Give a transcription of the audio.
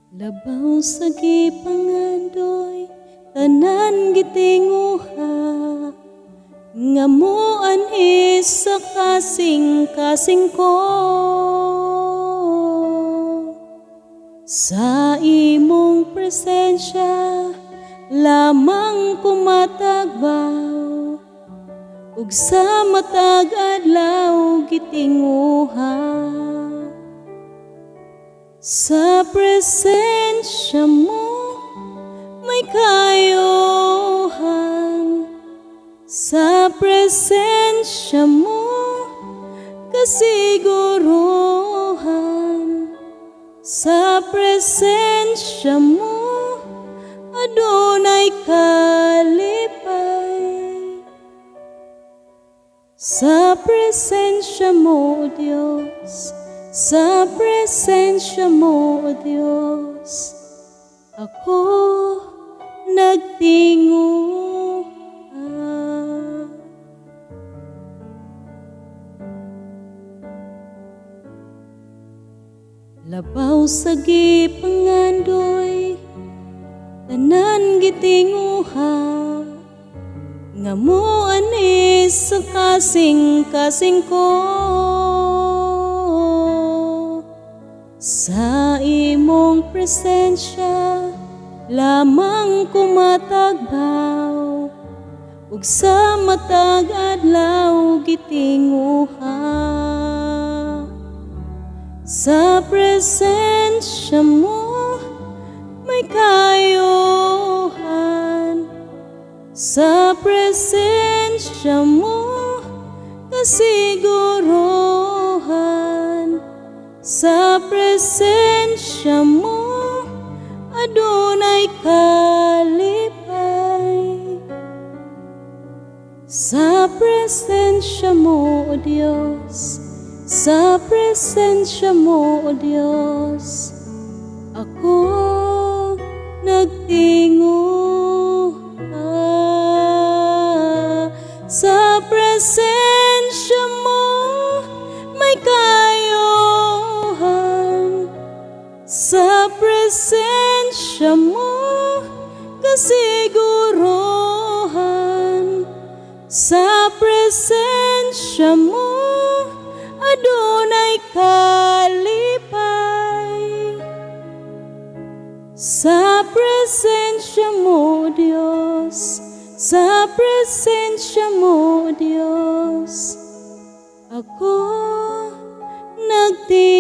Labaw sa gipangandoy, tanan gitinguha, ngamuan isa kasing-kasing ko. Sa imong presensya, lamang kumatagbaw, ug sa matag adlaw gitinguha. Sa presensya mo may kayuhan, sa presensya mo kasiguruhan, sa presensya mo adunay kalipay. Sa presensya mo, O Diyos, sa presensya mo, O Diyos, ako nagtinguha. Labaw sa gipangandoy, tanan gitinguha, ngamuan isa kasing-kasing ko. Sa imong presensya, lamang kumatagbaw, ug sa matag adlaw gitinguha. Sa presensya mo may kayuhan, sa presensya mo kasiguruhan, sa presensya mo adunay kalipay. Sa presensya mo, O Diyos, sa presensya mo, O Diyos, ako nagtinguha. Sa presensya mo may kayuhan, sa presensya mo kasiguruhan, sa presensya mo adunay kalipay. Sa presensya mo, O Diyos, sa presensya mo, O Diyos, ako nagtinguha.